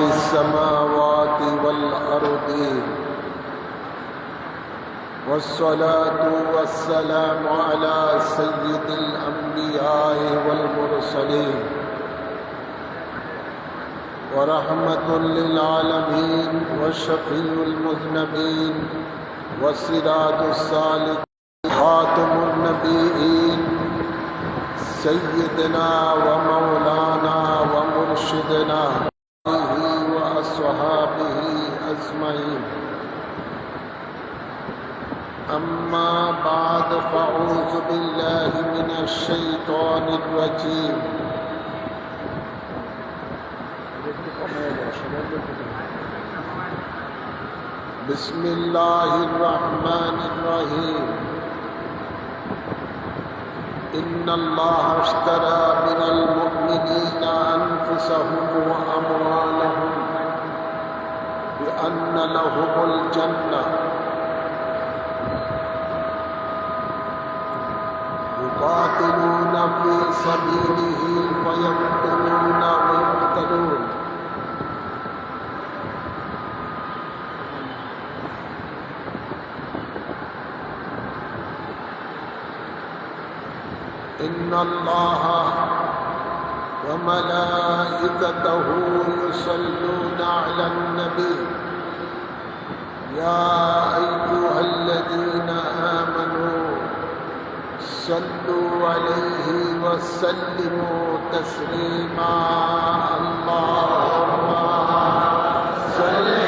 السماوات والأرض والصلاة والسلام على سيد الأنبياء والمرسلين ورحمة للعالمين وشفيع المذنبين وسراج السالكين خاتم النبيين سيدنا ومولانا ومرشدنا وأصحابه أجمعين أما بعد فأعوذ بالله من الشيطان الرجيم بسم الله الرحمن الرحيم إن الله اشترى من المؤمنين أنفسهم وأموالهم بأن لهم الجنة يقاتلون في سبيله فيقتلون ويقتلون إن الله وملائكته يصلون على النبي يا أيها الذين آمنوا صلوا عليه وسلموا تسليما اللهم صل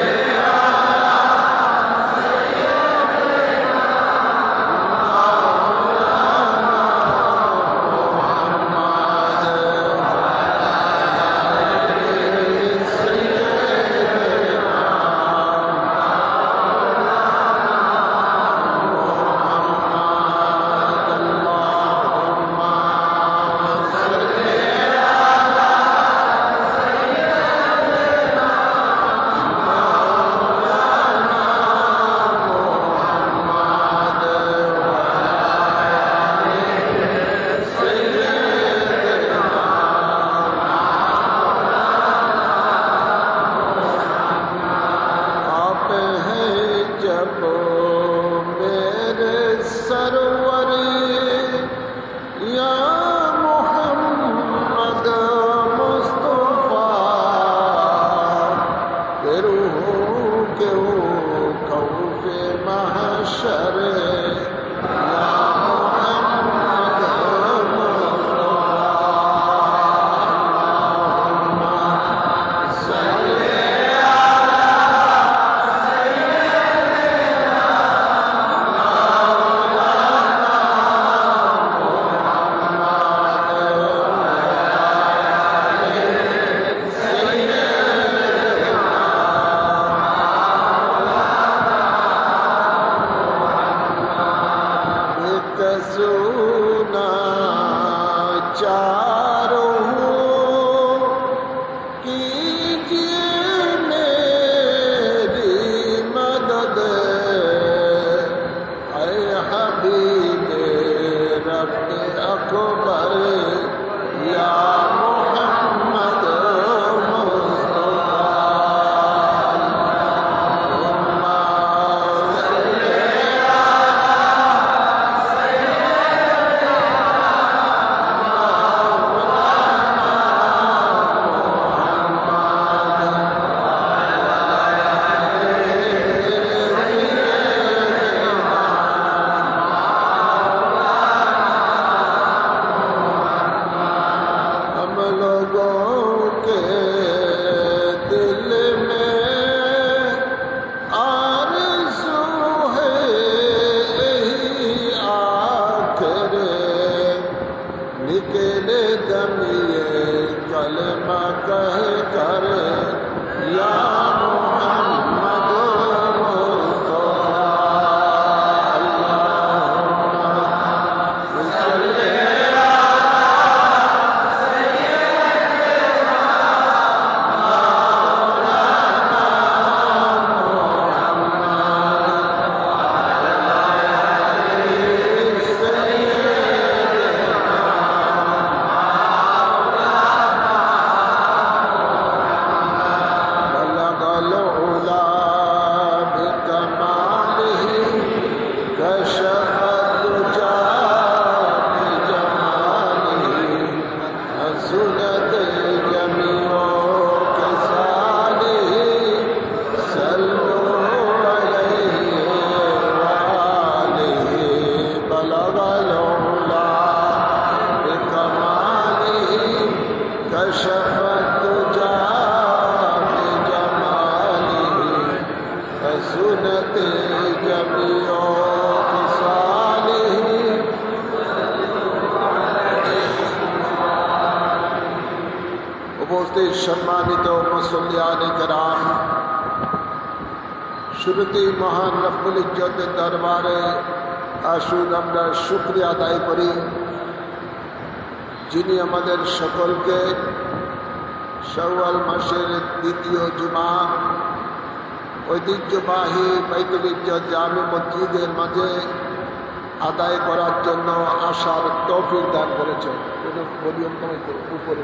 मुसल्लियान किराम, শুরুতেই মহান রব্বুল ইজ্জতের দরবারে আসুন আমরা শুকরিয়া আদায় করি, যিনি আমাদের সকলকে শাওয়াল মাসের দ্বিতীয় জুমা ঐতিহ্যবাহী বাইতুল ইজ্জত জামে মসজিদের মাঝে আদায় করার জন্য আসার তৌফিক দান করেছেন। ভলিউম উপরে,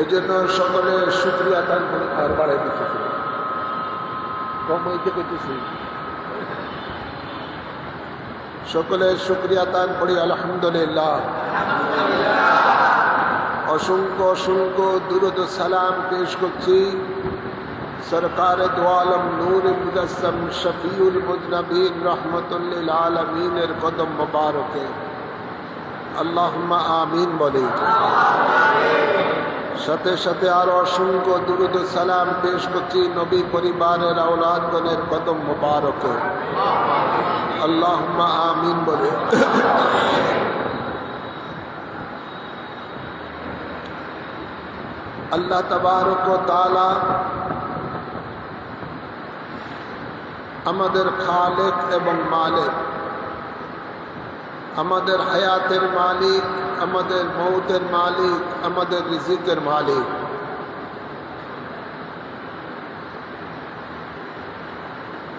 এই জন্য সকলে শুকরিয়া দান করে আর বাড়াই দিচ্ছে, কম হইতে পেতেছি, সকলে শুকরিয়া দান করি আলহামদুলিল্লাহ। অসংখ্য অসংখ্য দুরূদ ও সালাম পেশ করছি সরকার দো আলম নূর মুজাসসাম শফিউল মুজনবিন রহমতুল লিল আলামিনের কদম মুবারকে আল্লাহুম্মা আমিন বলি। সাথে সাথে আরো অসংখ্য দুরূদ ও সালাম পেশ করছি নবী পরিবারের আওলাদগণের কদম মুবারকে আল্লাহুম্মা আমিন বলে। আল্লাহ তাবারক ওয়া তাআলা আমাদের খালেক এবং মালিক, আমাদের হায়াতের মালিক, আমাদের মৌতের মালিক, আমাদের রিজিকের মালিক।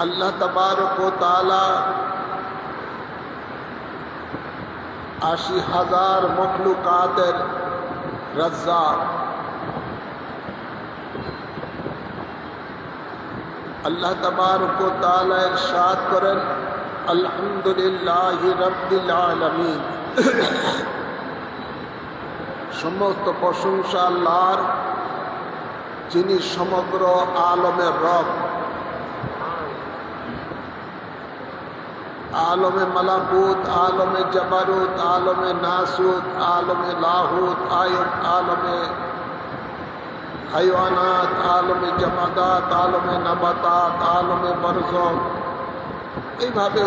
আল্লাহ তাবারক ওয়া তাআলা ৮০,০০০ মখলুকাতের রাজ্জাক। আল্লাহ তাবারক ওয়া তাআলা ইরশাদ করেন আলহামদুলিল্লাহি রাব্বিল আলামিন, সমস্ত প্রশংসা আল্লাহর, যিনি সমগ্র আলমের রব। आलम मलाकुत, आलम जबरूत, आलम नासूत, आलम लाहूत, आलम হাইওয়ানাত, আলমে জামাদাত, আলমে নাবাতাত, আলমে বরজখ, এইভাবে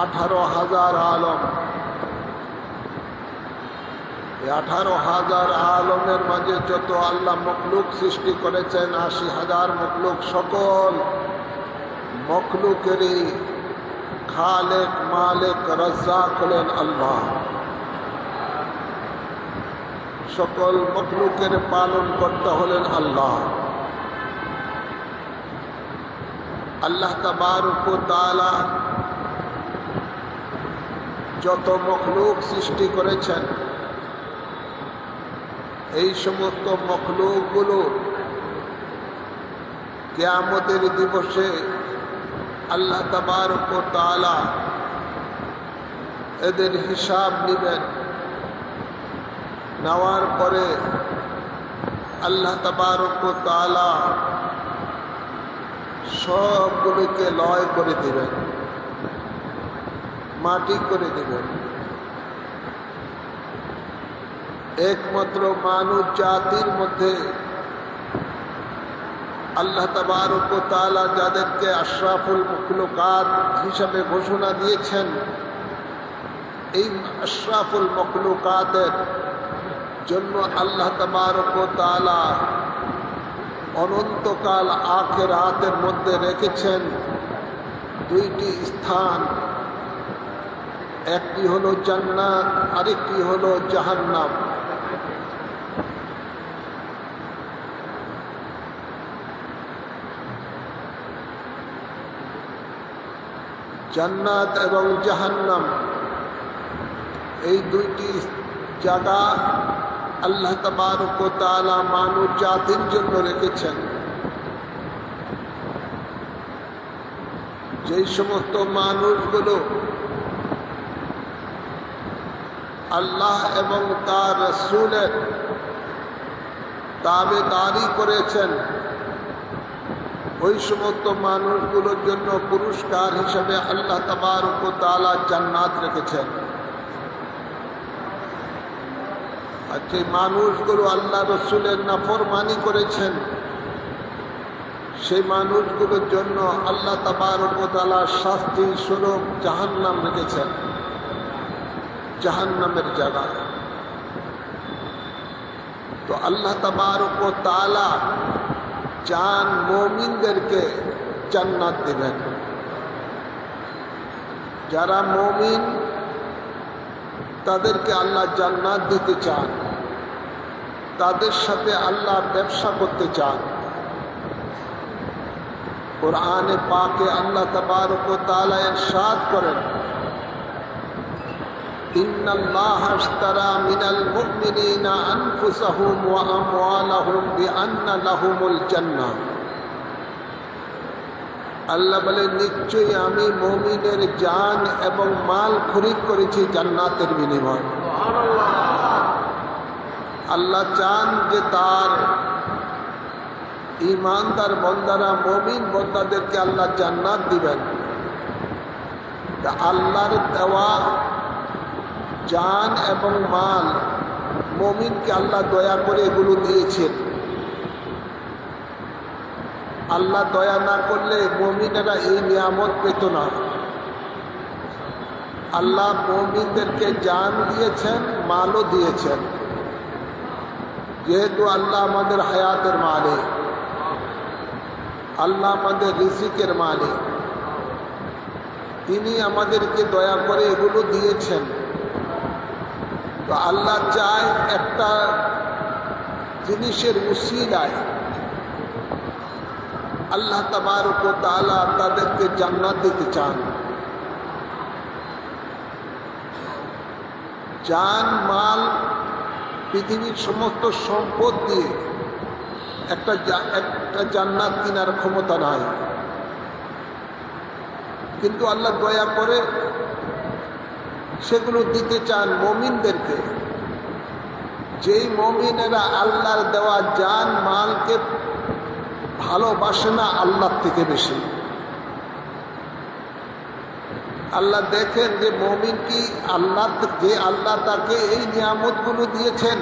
18,000 আলম। এই 18,000 আলমের মাঝে যত আল্লাহ মখলুক সৃষ্টি করেছেন, 80,000 মখলুক, সকল মখলুকেরই খালেক মালিক রাজ্জাক হলেন আল্লাহ। সকল মখলুকের পালন করতে হলেন আল্লাহ। আল্লাহ তাবারক ওয়া তাআলা যত মখলুক সৃষ্টি করেছেন, এই সমস্ত মখলুকগুলো কিয়ামতের দিবসে আল্লাহ তাবারক ওয়া তাআলা এদের হিসাব নেবেন। নেওয়ার পরে আল্লাহ তাবারক ওয়া তাআলা সবগুলোকে লয় করে দিবেন, মাটি করে দিবেন। একমাত্র মানুষ জাতির মধ্যে আল্লাহ তাবারক ওয়া তাআলা যাদেরকে আশরাফুল মখলুকাত হিসাবে ঘোষণা দিয়েছেন, এই আশরাফুল মখলুকাতের জন্য আল্লাহ তাবারক ওয়া তাআলা অনন্তকাল আখিরাতের মধ্যে রেখেছেন দুইটি স্থান, একটি হলো জান্নাত, আরেকটি হলো জাহান্নাম। জান্নাত এবং জাহান্নাম, এই দুইটি জায়গা আল্লাহ তাবারক ওয়া তাআলা মানব জাতির জন্য রেখেছেন। যেই সমস্ত মানুষগুলো আল্লাহ এবং তার রাসূলের তাবেদারি করেছেন, ওই সমস্ত মানুষগুলোর জন্য পুরস্কার হিসেবে আল্লাহ তাবারক ওয়া তাআলা জান্নাত রেখেছেন। আর যে মানুষগুলো আল্লাহ রসুলের নাফরমানি করেছেন, সেই মানুষগুলোর জন্য আল্লাহ তাবারক ওয়া তাআলা শাস্তি স্বরূপ জাহান্নাম রেখেছেন, জাহান্নামের জায়গা। তো আল্লাহ তাবারক ওয়া তাআলা চান মুমিনদেরকে জান্নাত দেবেন। যারা মুমিন তাদেরকে আল্লাহ জান্নাত দিতে চান, তাদের সাথে আল্লাহ ব্যবসা করতে চান। কুরআনে পাকে আল্লাহ তাবারক ওয়া তাআলা ইরশাদ করেন, ইন্নাল্লাহা আশতারা মিনাল মুমিনিনা আনফুসাহুম ওয়া আমওয়ালাহুম বিআন্না লাহুমুল জান্নাহ। আল্লাহ বলেন, নিশ্চয়ই আমি মুমিনের জান এবং মাল খরিদ করেছি জান্নাতের বিনিময়ে। আল্লাহ চান যে তার ঈমানদার বান্দারা, মুমিন বান্দাদেরকে আল্লাহ জান্নাত দিবেন। আল্লাহর দেওয়া জান এবং মাল মুমিনকে আল্লাহ দয়া করে এগুলো দিয়েছেন। আল্লাহ দয়া না করলে মুমিনেরা এই নিয়ামত পেত না। আল্লাহ মুমিনদেরকে জান দিয়েছেন, মালও দিয়েছেন। যেহেতু আল্লাহ আমাদের হায়াতের মালিক, আল্লাহ আমাদের রিজিকের মালিক, তিনি আমাদেরকে দয়া করে এগুলো দিয়েছেন। তো আল্লাহ চায় একটা জিনিসের উসিলায় আল্লাহ তাবারক ওয়া তাআলা তাদেরকে জান্নাত দিতে চান। জান মাল পৃথিবীর সমস্ত সম্পদ দিয়ে একটা জান্নাত কেনার ক্ষমতা নাই, কিন্তু আল্লাহ দয়া করে সেগুলো দিতে চান মুমিনদেরকে। যেই মুমিনেরা আল্লাহর দেওয়া জান মালকে ভালোবাসে না আল্লাহর থেকে বেশি, আল্লাহ দেখেন যে মুমিন কি আল্লাহ তাকে এই নিয়ামতগুলো দিয়েছেন,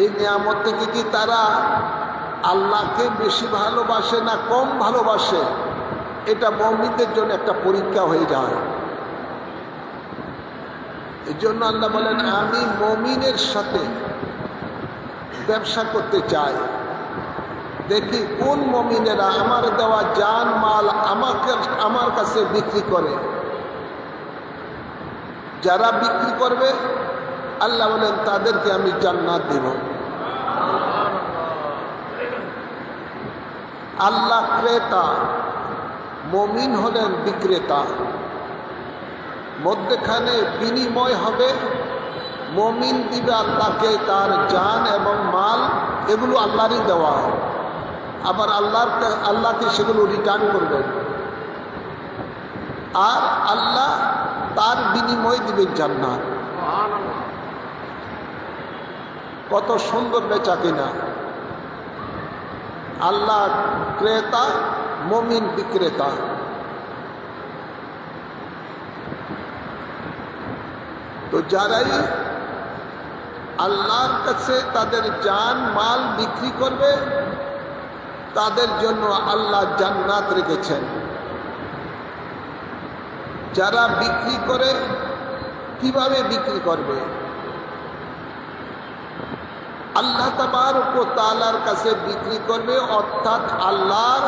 এই নিয়ামত থেকে কি তারা আল্লাহকে বেশি ভালোবাসে না কম ভালোবাসে, এটা মুমিনদের জন্য একটা পরীক্ষা হয়ে যায়। এই জন্য আল্লাহ বলেন, আমি মুমিনের সাথে ব্যবসা করতে চাই। দেখি কোন মুমিনেরা আমার দেওয়া জান মাল আমার কাছে বিক্রি করে। যারা বিক্রি করবে আল্লাহ বলেন তাদেরকে আমি জান্নাত দেব। আল্লাহ ক্রেতা, মুমিন হলেন বিক্রেতা। মধ্যখানে বিনিময় হবে, মুমিন দিবে আল্লাহকে তার জান এবং মাল, এগুলো আল্লাহরই দেওয়া, আবার আল্লাহকে সেগুলো রিটার্ন করবেন, আর আল্লাহ তার বিনিময় দিবেন জান্নাত। কত সুন্দর বেচা কিনা! আল্লাহ ক্রেতা, মুমিন বিক্রেতা। তো যারাই আল্লাহর কাছে তাদের জান মাল বিক্রি করবে তাদের জন্য আল্লাহ জান্নাত রেখেছেন। যারা বিক্রি করে, কিভাবে বিক্রি করবে? আল্লাহ তাবারক ওয়া তাআলার কাছে বিক্রি করবে, অর্থাৎ আল্লাহর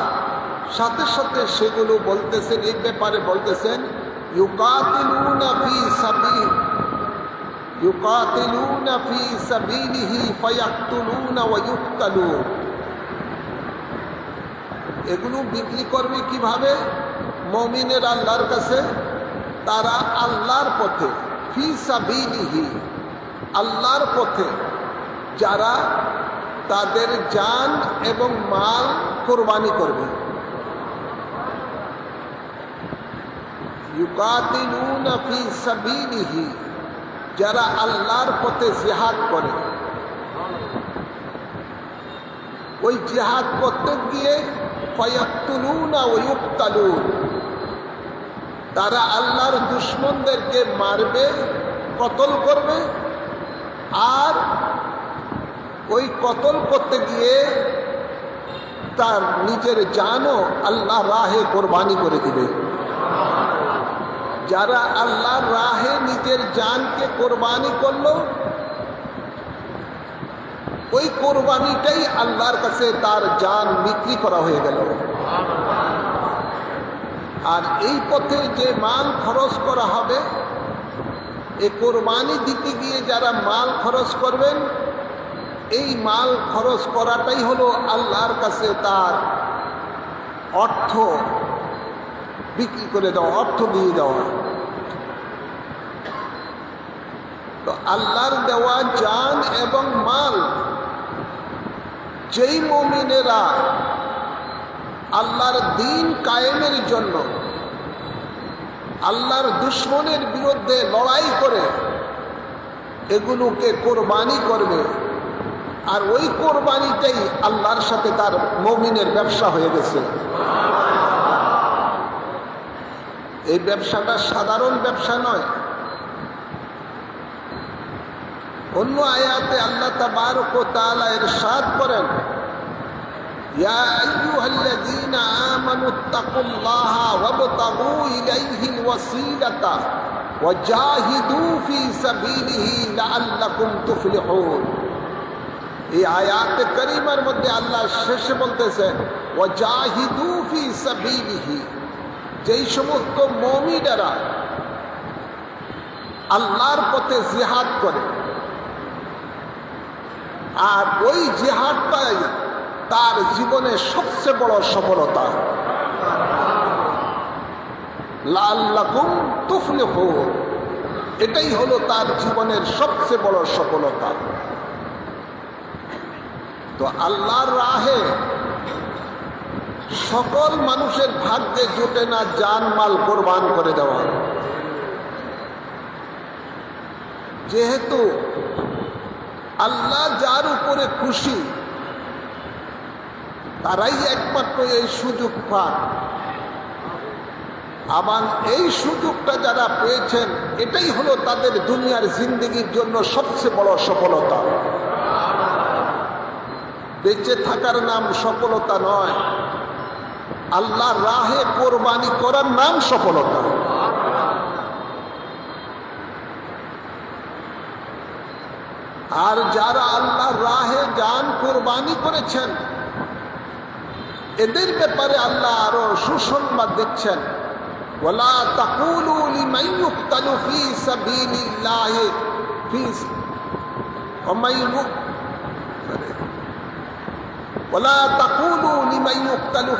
সাথে সাথে সেগুলো বলতেছেন, এই ব্যাপারে বলতেছেন ইউকাতিলুনা ফি সাবিলিহি ফায়াকতুলুনা ওয়া ইউকতালুন। এগুলো বিক্রি করবে কিভাবে? মুমিনের আল্লাহর কাছে, তারা আল্লাহর পথে, ফি সাবিলিহি, আল্লাহর পথে যারা তাদের জান এবং মাল কোরবানি করবে। ইউকাতিলুনা ফি সাবিলিহি, যারা আল্লাহর পথে জিহাদ করে। ওই জিহাদ করতে গিয়ে ফায়াকতুলুনা ওয়া ইউকতালুন, তারা আল্লাহর দুশমনদেরকে মারবে, কতল করবে, আর ওই কতল করতে গিয়ে তার নিজের জানও আল্লাহ রাহে কোরবানি করে দিবে। যারা আল্লাহর রাহে নিজের জানকে কোরবানি করলো, ওই কোরবানিটাই আল্লাহর কাছে তার জান বিক্রি করা হয়ে গেল। আর এই পথে যে মাল খরচ করা হবে, এই কোরবানি দিতে গিয়ে যারা মাল খরচ করবেন, এই মাল খরচ করাটাই হলো আল্লাহর কাছে তার অর্থ বিক্রি করে দেওয়া, অর্থ দিয়ে দেওয়া। তো আল্লাহর দেওয়া জান এবং মাল, যেই মুমিনেরা আল্লাহর দ্বীন কায়েমের জন্য আল্লাহর দুশমনের বিরুদ্ধে লড়াই করে এগুলোকে কোরবানি করবে, আর ওই কোরবানিটাই আল্লাহর সাথে তার মুমিনের ব্যবসা হয়ে গেছে। এই ব্যবসাটা সাধারণ ব্যবসা নয়। অন্য আয়াতে আল্লাহ তাবারক ওয়া তাআলা ইরশাদ করেন, ইয়া আইয়ুহাল্লাযীনা আমানুত্তাকুল্লাহা ওয়াবতাগু ইলাইহিল ওয়াসিলাতা ওয়াজাহিদু ফী সাবিলিহি লাআল্লাকুম তুফলিহুন। এই আয়াতে কারিমার মধ্যে আল্লাহ শেষে বলতেছেন, ওয়াজাহিদু ফী সাবিলিহি, যেই সমস্ত মুমিনেরা আল্লাহর পথে জিহাদ করে, আর ওই জিহাদটাই তার জীবনের সবচেয়ে বড় সফলতা। লাআল্লাকুম তুফলিহুন, এটাই হলো তার জীবনের সবচেয়ে বড় সফলতা। তো আল্লাহর রাহে সকল মানুষের ভাগ্যে জোটে না জান মাল কোরবান করে দেওয়া। যেহেতু আল্লাহ যার উপরে খুশি তারাই একমাত্র এই সুযোগ পান। আবার এই সুযোগটা যারা পেয়েছেন, এটাই হলো তাদের দুনিয়ার জিন্দেগির জন্য সবচেয়ে বড় সফলতা। বেঁচে থাকার নাম সফলতা নয়, আল্লাহর রাহে কোরবানি করার নাম সফলতা। আর যারা আল্লাহর রাহে জান কোরবানি করেছেন, এদের ব্যাপারে আল্লাহ আরো সুসংবাদ দিচ্ছেন, ওয়ালা তাকুলু লিমান ইউকতালু ফী সাবিলিল্লাহি ওয়ালা তাকুলু লিমান ইউকতালু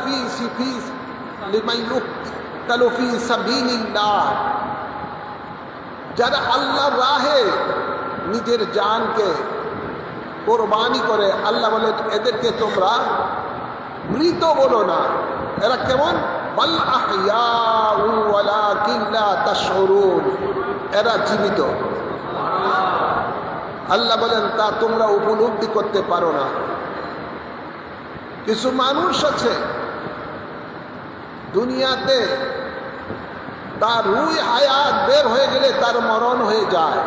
ফী সাবিলিল্লাহ, যারা আল্লাহর রাহে নিজের জানকে কোরবানি করে, আল্লাহ বলেন এদেরকে তোমরা মৃত বলো না। এরা কেমন? বাল আহইয়াউ ওয়ালাকিন লা তাশউরুন, এরা জীবিত। আল্লাহ বলেন তা তোমরা উপলব্ধি করতে পারো না। কিছু মানুষ আছে দুনিয়াতে, তার রুহ হায়াত বের হয়ে গেলে তার মরণ হয়ে যায়,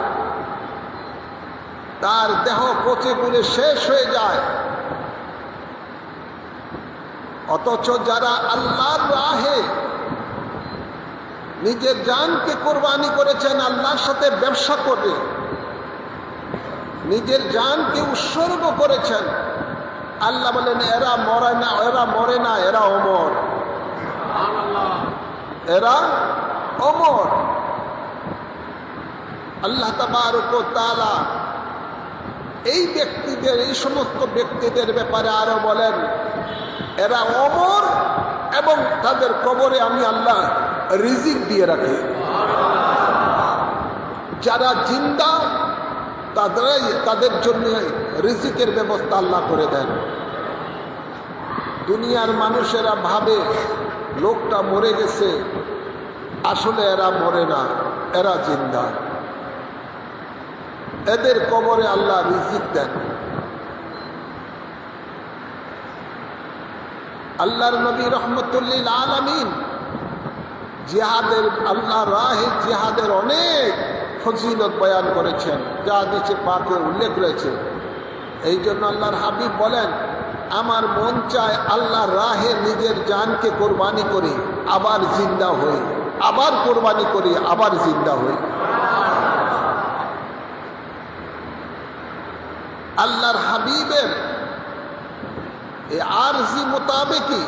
তার দেহ পচে পুড়ে শেষ হয়ে যায়। অথচ যারা আল্লাহর রাহে নিজের জানকে কোরবানি করেছেন, আল্লাহর সাথে ব্যবসা করে নিজের জানকে উৎসর্গ করেছেন, আল্লাহ বলেন এরা মরে না, এরা মরে না, এরা অমর, এরা অমর। আল্লাহ তাবারক ওয়া তাআলা এই ব্যক্তিদের, এই সমস্ত ব্যক্তিদের ব্যাপারে আরো বলেন এরা অমর এবং তাদের কবরে আমি আল্লাহ রিজিক দিয়ে রাখি। যারা জিন্দা তাদের জন্য রিজিকের ব্যবস্থা আল্লাহ করে দেন। দুনিয়ার মানুষেরা ভাবে লোকটা মরে গেছে, আসলে এরা মরে না, এরা জিন্দা। এদের কবরে আল্লাহ রিজিক দেন। আল্লাহর নবী রহমতুল্লিল আলামিন জিহাদের, আল্লাহর রাহে জিহাদের অনেক ফজিলত বয়ান করেছেন, যা হাদিসে পাকে উল্লেখ রয়েছে। এই জন্য আল্লাহর হাবিব বলেন, আমার মন চায় আল্লাহর রাহে নিজের জানকে কোরবানি করি, আবার জিন্দা হই, আবার কোরবানি করি, আবার জিন্দা হই। আল্লাহর হাবিব হাবিবের এই আরজি মোতাবেকই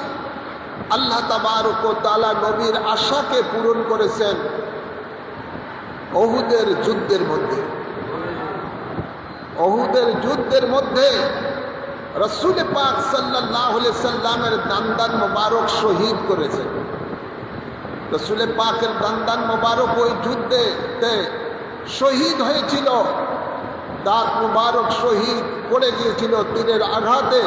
আল্লাহ তাবারক ওয়া তাআলা নবীর আশাকে পূরণ করেছেন উহুদের যুদ্ধের মধ্যে। উহুদের যুদ্ধের মধ্যে রাসূল পাক সাল্লাল্লাহু আলাইহি সাল্লামের দান্দান মোবারক শহীদ করেছেন। রাসূল পাকের দান্দান মোবারক ওই যুদ্ধেতে শহীদ হয়েছিল, দাঁত মোবারক শহীদ পড়ে গিয়েছিল তীরের আঘাতে।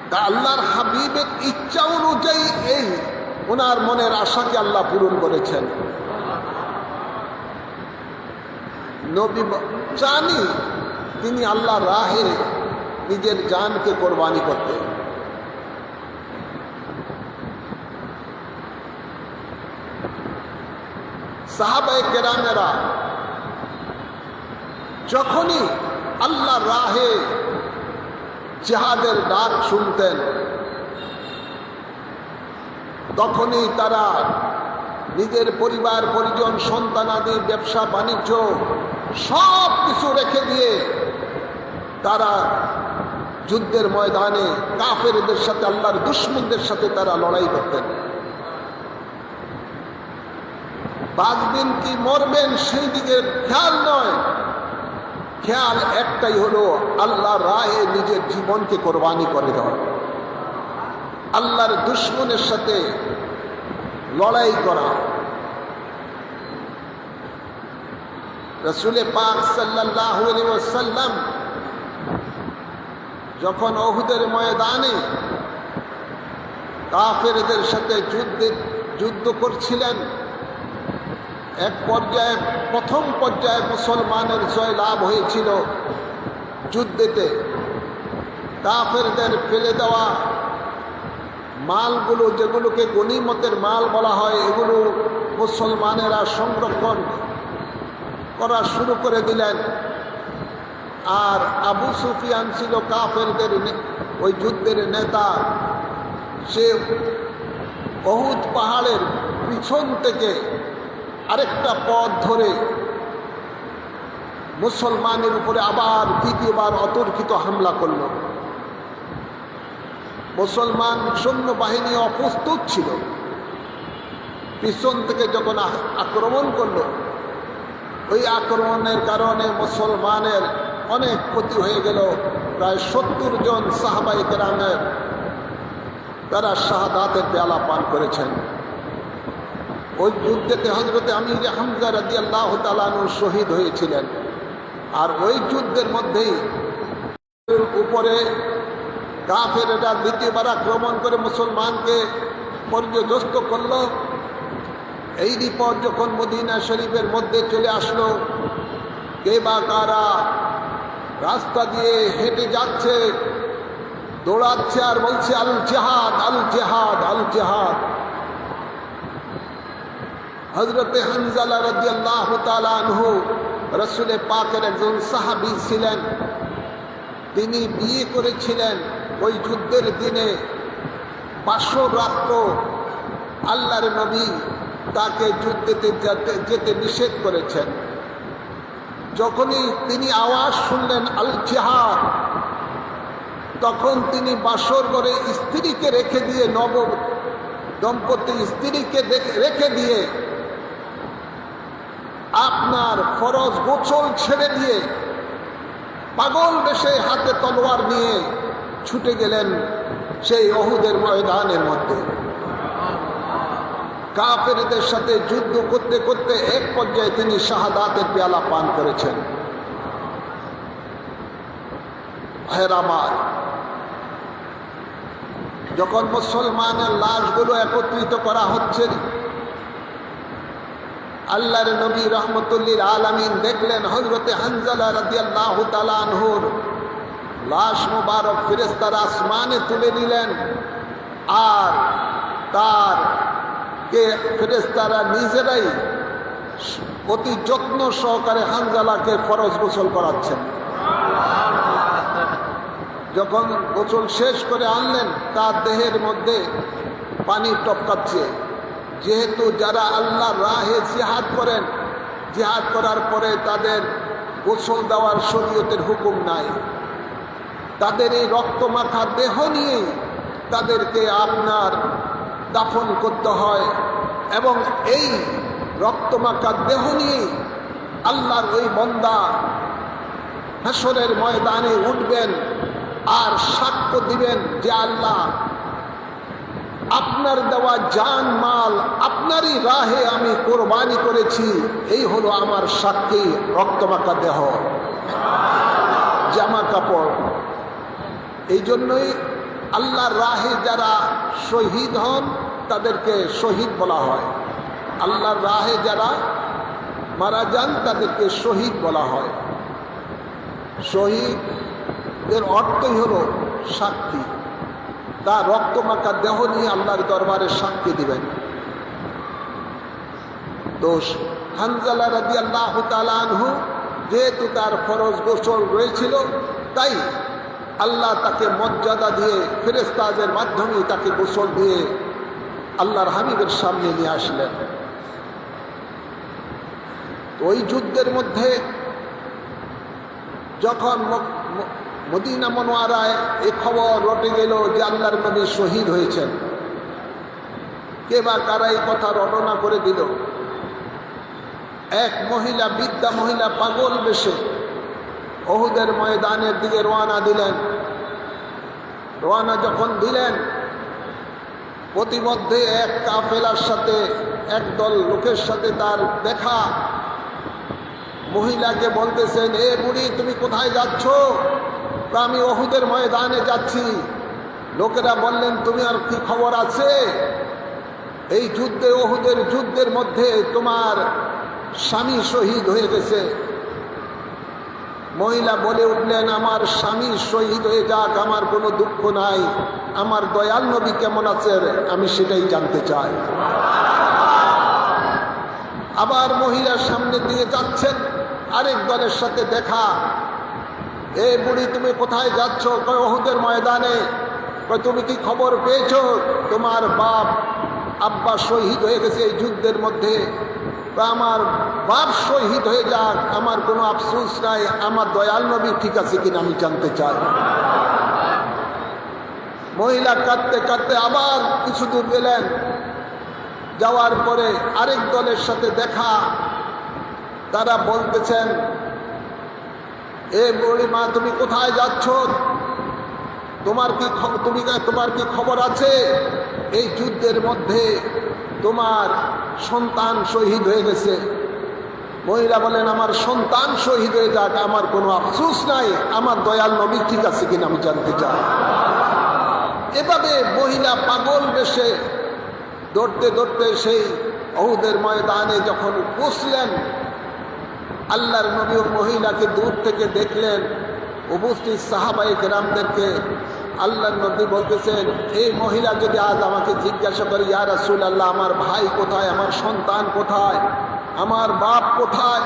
তা আল্লাহর হাবিবের ইচ্ছা অনুযায়ী এই ওনার মনের আশাকে আল্লাহ পূরণ করেছেন। নবী চানি তিনি আল্লাহর রাহে নিজের জানকে কোরবানি করতে। সাহাবায়ে কেরামেরা যখনই আল্লাহর রাহে জিহাদের ডাক শুনতেন তখনই তারা নিজের পরিবার পরিজন সন্তানাদি ব্যবসা বাণিজ্য সব কিছু রেখে দিয়ে তারা যুদ্ধের ময়দানে কাফেরদের সাথে আল্লাহর দুশমনদের সাথে তারা লড়াই করতেন। বাঁচবেন কি মরবেন সেই দিকে খেয়াল নয়, খেয়াল একটাই হলো আল্লাহর রাহে নিজের জীবনকে কোরবানি করে দেওয়া, আল্লাহর দুশমনের সাথে লড়াই করা। রাসূল পাক সাল্লাল্লাহু আলাইহি ওয়াসাল্লাম যখন উহুদের ময়দানে কাফেরদের সাথে যুদ্ধ করছিলেন, এক পর্যায়ে প্রথম পর্যায়ে মুসলমানের জয় লাভ হয়েছিল যুদ্ধেতে। কাফেরদের ফেলে দেওয়া মালগুলো, যেগুলোকে গনিমতের মাল বলা হয়, এগুলো মুসলমানেরা সংরক্ষণ করা শুরু করে দিলেন। আর আবু সুফিয়ান ছিল কাফেরদের ওই যুদ্ধের নেতা। সে উহুদ পাহাড়ের পিছন থেকে আরেকটা পথ ধরে মুসলমানের উপরে আবার দ্বিতীয়বার অতর্কিত হামলা করল। মুসলমান সৈন্যবাহিনী অপ্রস্তুত ছিল, পিছন থেকে যখন আক্রমণ করল, ওই আক্রমণের কারণে মুসলমানের অনেক ক্ষতি হয়ে গেল। প্রায় 70 জন সাহাবায়ে কেরামের তারা শাহাদাতের পেয়ালা পান করেছেন। ওই যুদ্ধেতে হযরতে আমির হামজা রাদিয়াল্লাহু তাআলা আনহু শহীদ হয়েছিলেন। আর ওই যুদ্ধের মধ্যেই উপরে কাফেররা দ্বিতীয়বার আক্রমণ করে মুসলমানকে পর্যদস্ত করল। এই রিপোর্ট যখন মদিনা শরীফের মধ্যে চলে আসলো, কে বা কারা রাস্তা দিয়ে হেঁটে যাচ্ছে, দৌড়াচ্ছে আর বলছে আল জিহাদ, আল জিহাদ, আল জিহাদ। হযরতে হানজালা রাদিয়াল্লাহু তাআলা আনহু রাসূল পাকের একজন সাহাবী ছিলেন। তিনি বিয়ে করেছিলেন ওই যুদ্ধের দিনে। 500 রাত্র আল্লাহর নবী তাকে যুদ্ধেতে যেতে নিষেধ করেছেন। যখনই তিনি আওয়াজ শুনলেন আল জিহাদ, তখন তিনি বাসর ঘরে স্ত্রীকে রেখে দিয়ে, নব দম্পতি স্ত্রীকে রেখে দিয়ে আপনার ফরজ গোসল ছেড়ে দিয়ে পাগল বেশে হাতে তলোয়ার নিয়ে ছুটে গেলেন সেই উহুদের ময়দানের মধ্যে। কাফেরদের সাথে যুদ্ধ করতে করতে এক পর্যায়ে তিনি শাহাদাতের পেয়ালা পান করেছেন। হেরামার যখন মুসলমানের লাশগুলো একত্রিত করা হচ্ছে, আল্লাহর নবী রহমতুল্লিল আলামিন দেখলেন হযরতে হানজালা রাদিয়াল্লাহু তাআলা আনহুর লাশ মুবারক ফেরেশতারা আসমানে তুলে নিলেন। আর তার কে ফেরেশতারা নিজেরাই অতি যত্ন সহকারে হানজালাকে ফরজ গোসল করাচ্ছেন। যখন গোসল শেষ করে আনলেন, তার দেহের মধ্যে পানি টপকাচ্ছে। যেহেতু যারা আল্লাহর রাহে জিহাদ করেন, জিহাদ করার পরে তাদের গোসল দেওয়ার শরীয়তের হুকুম নাই। তাদের এই রক্তমাখা দেহ নিয়ে তাদেরকে আপনার দাফন করতে হয়, এবং এই রক্তমাখা দেহ নিয়ে আল্লাহর ওই বান্দা হাসরের ময়দানে উঠবেন আর সাক্ষ্য দিবেন যে আল্লাহ, আপনার দেওয়া জান মাল আপনারই রাহে আমি কোরবানি করেছি, এই হলো আমার সাক্ষী রক্তমাখা দেহ, জামা কাপড়। এই জন্যই আল্লাহর রাহে যারা শহীদ হন তাদেরকে শহীদ বলা হয়। আল্লাহর রাহে যারা মারা যান তাদেরকে শহীদ বলা হয়। শহীদের অর্থই হলো সাক্ষী, তার রক্তমাখা দেহ নিয়ে আল্লাহর দরবারে সাক্ষী দিবেন। তো হানজালা রাদিয়াল্লাহু তাআলা আনহু যেহেতু তার ফরজ গোসল রয়েছিল, তাই আল্লাহ তাকে মর্যাদা দিয়ে ফেরেশতাদের মাধ্যমে তাকে গোসল দিয়ে আল্লাহর হাবিবের সামনে নিয়ে আসলেন। তো ওই যুদ্ধের মধ্যে যখন মদিনা মুনওয়ারায় এই খবর রটে গেল যে আল্লাহর নবী শহীদ হয়েছেন, কে বা কারা এই কথা রটনা করে দিল? এক মহিলা, বৃদ্ধা মহিলা পাগল বেশে উহুদের ময়দানের দিকে রওনা দিলেন। রওনা যখন দিলেন, প্রতিমধ্যে এক কাফেলার সাথে, একদল লোকের সাথে তার দেখা। মহিলাকে বলতেছেন, এ বুড়ি তুমি কোথায় যাচ্ছ? আমি উহুদের ময়দানে যাচ্ছি। লোকেরা বললেন, তুমি আর কি খবর আছে? এই যুদ্ধে, উহুদের যুদ্ধের মধ্যে তোমার স্বামী শহীদ হয়ে গেছে। মহিলা বলে উঠলেন, আমার স্বামী শহীদ হয়ে যাক, আমার কোনো দুঃখ নাই, আমার দয়াল নবী কেমন আছে আমি সেটাই জানতে চাই। আবার মহিলার সামনে দিয়ে যাচ্ছেন, আরেক দলের সাথে দেখা। এ বুড়ি তুমি কোথায় যাচ্ছ? কয় উহুদের ময়দানে। কয় তুমি কি খবর পেয়েছো? তোমার বাপ আব্বা শহীদ হয়ে গেছে এই যুদ্ধের মধ্যে। আমার বাপ শহীদ হয়ে যাক, আমার কোনো আফসোস নাই, আমার দয়াল নবী ঠিক আছে কিনা আমি জানতে চাই। মহিলা কাঁদতে কাঁদতে আবার কিছু দূর গেলেন। যাওয়ার পরে আরেক দলের সাথে দেখা। তারা বলতেছেন, এ বুড়ি মা তুমি কোথায় যাচ্ছ? তোমার কি খবর আছে? এই যুদ্ধের মধ্যে তোমার সন্তান শহীদ হয়ে গেছে। মহিলা বলেন, আমার সন্তান শহীদ হয়ে যাক, আমার কোনো আফসোস নাই, আমার দয়াল নবী ঠিক আছে কিনা আমি জানতে চাই। এভাবে মহিলা পাগল বেশে দৌড়তে দৌড়তে সেই উহুদের ময়দানে যখন পৌঁছলেন, আল্লাহর নবী ও মহিলাকে দূর থেকে দেখলেন। উপস্থিত সাহাবায়ে কেরামদেরকে আল্লাহর নবী বলতেছেন, এই মহিলা যদি আজ আমাকে জিজ্ঞাসা করে, ইয়া রাসূলুল্লাহ, আমার ভাই কোথায়, আমার সন্তান কোথায়, আমার বাপ কোথায়,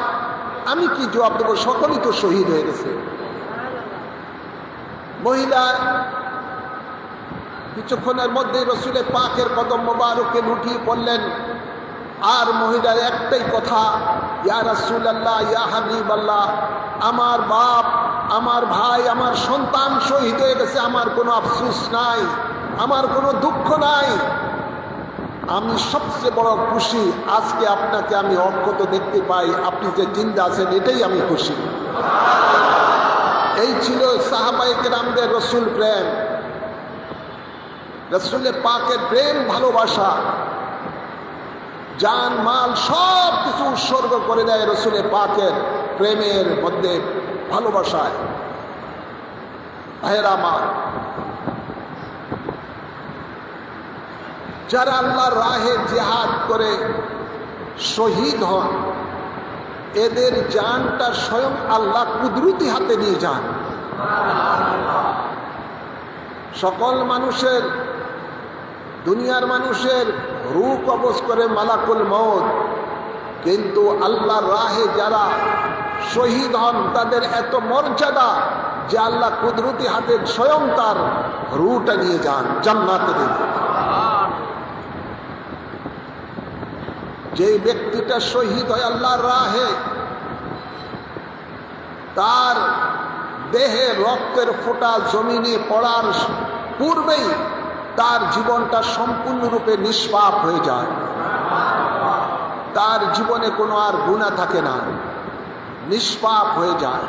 আমি কি জবাব দেবো? সকলেই তো শহীদ হয়ে গেছে। মহিলা কিছুক্ষণের মধ্যেই রসুলের পাকের কদম মোবারকে লুটিয়ে পড়লেন। আর মহিলার একটাই কথা, ইয়া রাসূলুল্লাহ, ইয়া হাবিবাল্লাহ, আমার বাপ, আমার ভাই, আমার সন্তান শহীদ হয়ে গেছে, আমার কোনো আফসোস নাই, আমার কোনো দুঃখ নাই। আমি সবচেয়ে বড় খুশি, আজকে আপনাকে আমি অক্ষত দেখতে পাই, আপনি যে জিন্দা আছেন এটাই আমি খুশি। এই ছিল সাহাবায়ে কেরামদের রসুল প্রেম, রসুলের পাকের প্রেম, ভালোবাসা। জান মাল সব কিছু উৎসর্গ করে দেয় রসুলের পাকের প্রেমের মধ্যে, ভালোবাসায়। ভাইয়েরা আমার, যারা আল্লাহর রাহে জিহাদ করে শহীদ হন, এদের জানটা স্বয়ং আল্লাহ কুদরতি হাতে নিয়ে যান। সকল মানুষের, দুনিয়ার মানুষের রূহ কবজ করে মালাকুল মউত, কিন্তু আল্লাহর রাহে যারা শহীদ হন তাদের এত মর্যাদা যে আল্লাহ কুদরতি হাতে স্বয়ং তার রূহটা নিয়ে যান জান্নাতে দেন। যে ব্যক্তিটা শহীদ হয় আল্লাহর রাহে, তার দেহে রক্তের ফোঁটা জমিনে পড়ার পূর্বেই তার জীবনটা সম্পূর্ণরূপে নিষ্পাপ হয়ে যায়। তার জীবনে কোনো আর গুনাহ থাকে না, নিষ্পাপ হয়ে যায়।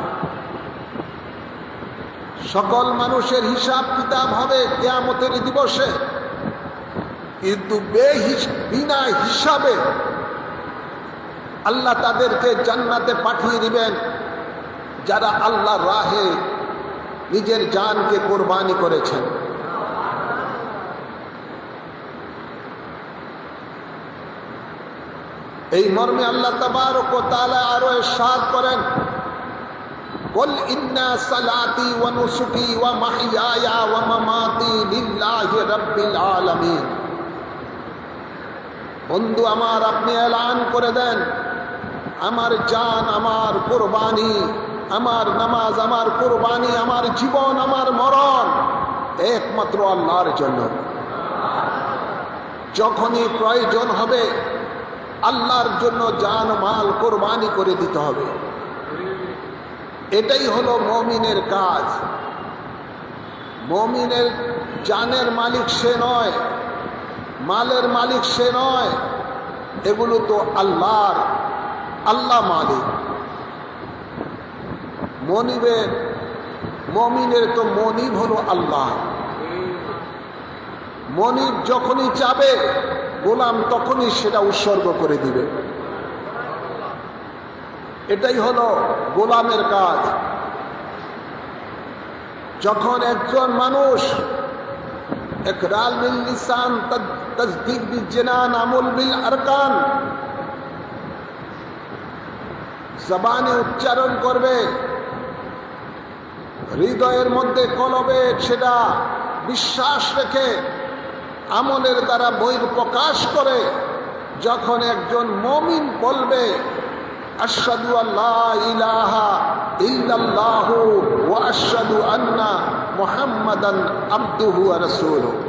সকল মানুষের হিসাব কিতাব হবে কিয়ামতের দিবসে, কিন্তু বিনা হিসাবে আল্লাহ তাদেরকে জান্নাতে পাঠিয়ে দিবেন যারা আল্লাহর রাহে নিজের জানকে কোরবানি করেছেন। এই মর্মে আল্লাহ তাবারক ওয়া তাআলা আরো ইরশাদ করেন, কুল ইন্না সালাতি ওয়া নুসুকি ওয়া মাহইয়ায়া ওয়া মামাতি লিল্লাহি রাব্বিল আলামিন। বন্ধু আমার, আপনি এলান করে দেন, আমার জান, আমার কুরবানি, আমার নামাজ, আমার কুরবানি, আমার জীবন, আমার মরণ একমাত্র আল্লাহর জন্য। যখনই প্রয়োজন হবে আল্লাহর জন্য জান মাল কুরবানি করে দিতে হবে। এটাই হলো মুমিনের কাজ। মুমিনের জানের মালিক সে নয়, মালের মালিক সে নয়, এগুলো তো আল্লাহর, আল্লাহ মালিক। মুমিনের তো মনিব হলো আল্লাহ। মনিব যখনই চাবে গোলাম তখনই সেটা উৎসর্গ করে দিবে। এটাই হলো গোলামের কাজ। যখন একজন মানুষ ইকরার বিল লিসান, তাসদীক বিল জিনান, আমল বিল আরকান, জবানে উচ্চারণ করবে, হৃদয়ের মধ্যে কলবে সেটা বিশ্বাস রেখে আমলের দ্বারা বহিঃপ্রকাশ করে, যখন একজন মুমিন বলবে আশহাদু আল্লা ইলাহা ইল্লাল্লাহু ওয়া আশহাদু আন্না মুহাম্মাদান আবদুহু ওয়া রাসূলুহু,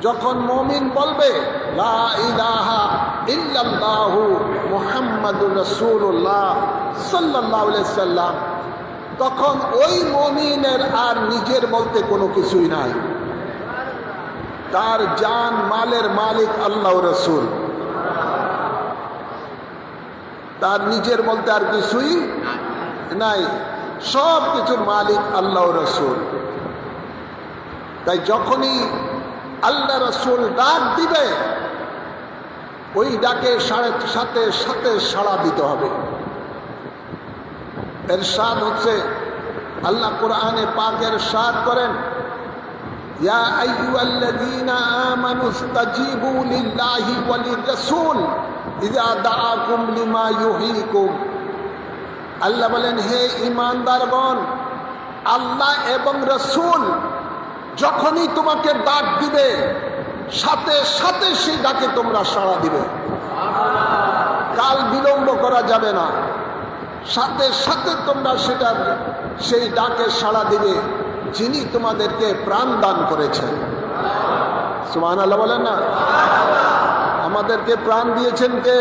যখন মুমিন বলবে লা ইলাহা ইল্লাল্লাহু মুহাম্মাদুর রাসূলুল্লাহ সাল্লাল্লাহু আলাইহি সাল্লাম, তখন ওই মুমিনের আর নিজের বলতে কোনো কিছুই নাই। তার জান মালের মালিক আল্লাহ রাসূল, তার নিজের বলতে আর কিছুই নাই, সব কিছুর মালিক আল্লাহ রাসূল। তাই যখনই আল্লাহ রাসূল ডাক দিবে, ওই ডাকে সাথে সাথে সাড়া দিতে হবে। ইরশাদ হচ্ছে, আল্লাহ কোরআনে পাকে ইরশাদ করেন, ইয়া আইয়ুহাল্লাযীনা আমানু ইসতাজীবু লিল্লাহি ওয়া লির-রাসূল ইযা দাআকুম লিমা ইউহয়িকুম। আল্লাহ বলেন, হে ঈমানদারগণ, আল্লাহ এবং রাসূল যখনই তোমাকে ডাক দিবে সাথে সাথে সেই ডাকে তোমরা সাড়া দিবে। কাল বিলম্ব করা যাবে না, সাথে সাথে তোমরা সেই ডাকে সাড়া দিবে যিনি তোমাদেরকে প্রাণ দান করেছেন। সুবহানাল্লাহ বলেন না? আমাদেরকে প্রাণ দিয়েছেন কে?